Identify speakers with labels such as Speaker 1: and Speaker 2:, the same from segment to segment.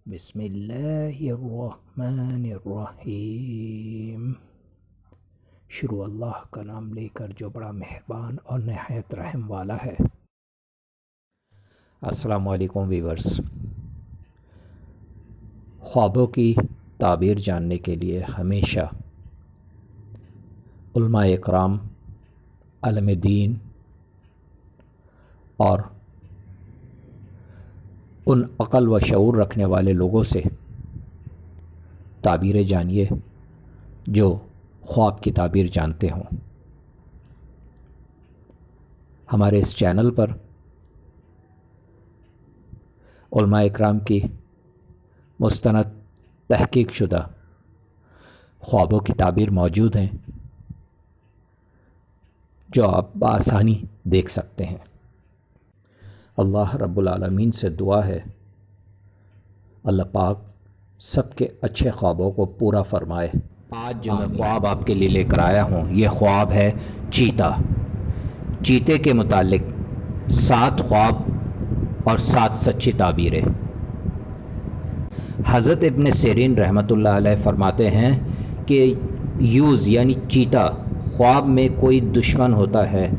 Speaker 1: بسم اللہ الرحمن الرحیم۔ شروع اللہ کا نام لے کر جو بڑا مہربان اور نہایت رحم والا ہے۔ السلام علیکم ویورز۔ خوابوں کی تعبیر جاننے کے لیے ہمیشہ علماء اکرام، علم دین اور ان عقل و شعور رکھنے والے لوگوں سے تعبیریں جانیے جو خواب کی تعبیر جانتے ہوں۔ ہمارے اس چینل پر علماء اکرام کی مستند تحقیق شدہ خوابوں کی تعبیر موجود ہیں جو آپ بآسانی دیکھ سکتے ہیں۔ اللہ رب العالمین سے دعا ہے اللہ پاک سب کے اچھے خوابوں کو پورا فرمائے۔ آج جو میں خواب آپ کے لیے لے کر آیا ہوں یہ خواب ہے چیتا۔ چیتے کے متعلق 7 خواب اور 7 سچی تعبیریں۔ حضرت ابن سیرین رحمۃ اللہ علیہ فرماتے ہیں کہ یوز یعنی چیتا خواب میں کوئی دشمن ہوتا ہے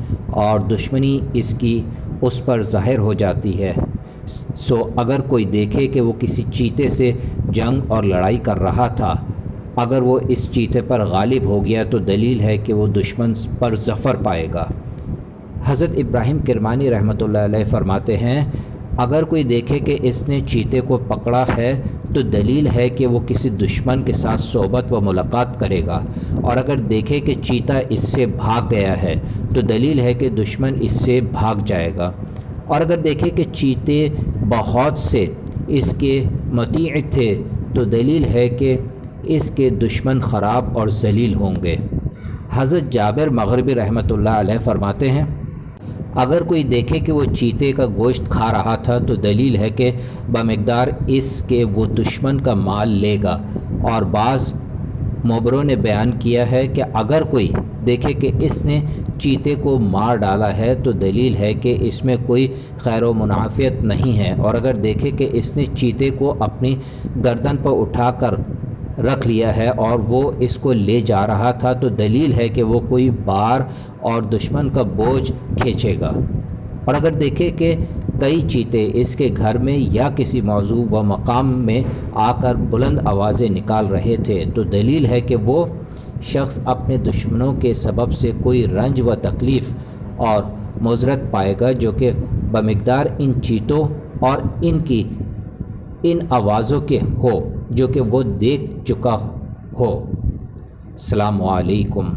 Speaker 1: اور دشمنی اس پر ظاہر ہو جاتی ہے، سو اگر کوئی دیکھے کہ وہ کسی چیتے سے جنگ اور لڑائی کر رہا تھا، اگر وہ اس چیتے پر غالب ہو گیا تو دلیل ہے کہ وہ دشمن پر ظفر پائے گا۔ حضرت ابراہیم کرمانی رحمۃ اللہ علیہ فرماتے ہیں اگر کوئی دیکھے کہ اس نے چیتے کو پکڑا ہے تو دلیل ہے کہ وہ کسی دشمن کے ساتھ صحبت و ملاقات کرے گا، اور اگر دیکھے کہ چیتا اس سے بھاگ گیا ہے تو دلیل ہے کہ دشمن اس سے بھاگ جائے گا، اور اگر دیکھے کہ چیتے بہت سے اس کے مطیع تھے تو دلیل ہے کہ اس کے دشمن خراب اور ذلیل ہوں گے۔ حضرت جابر مغربی رحمۃ اللہ علیہ فرماتے ہیں اگر کوئی دیکھے کہ وہ چیتے کا گوشت کھا رہا تھا تو دلیل ہے کہ بمقدار اس کے وہ دشمن کا مال لے گا، اور بعض مبروں نے بیان کیا ہے کہ اگر کوئی دیکھے کہ اس نے چیتے کو مار ڈالا ہے تو دلیل ہے کہ اس میں کوئی خیر و منافعت نہیں ہے، اور اگر دیکھے کہ اس نے چیتے کو اپنی گردن پر اٹھا کر رکھ لیا ہے اور وہ اس کو لے جا رہا تھا تو دلیل ہے کہ وہ کوئی بار اور دشمن کا بوجھ کھینچے گا، اور اگر دیکھے کہ کئی چیتے اس کے گھر میں یا کسی موضوع و مقام میں آ کر بلند آوازیں نکال رہے تھے تو دلیل ہے کہ وہ شخص اپنے دشمنوں کے سبب سے کوئی رنج و تکلیف اور مضرت پائے گا جو کہ بمقدار ان چیتوں اور ان آوازوں کے ہو جو کہ وہ دیکھ چکا ہو۔ السلام علیکم۔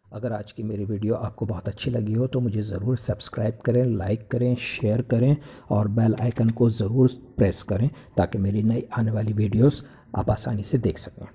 Speaker 1: اگر آج کی میری ویڈیو آپ کو بہت اچھی لگی ہو تو مجھے ضرور سبسکرائب کریں، لائک کریں، شیئر کریں اور بیل آئیکن کو ضرور پریس کریں تاکہ میری نئی آنے والی ویڈیوز آپ آسانی سے دیکھ سکیں۔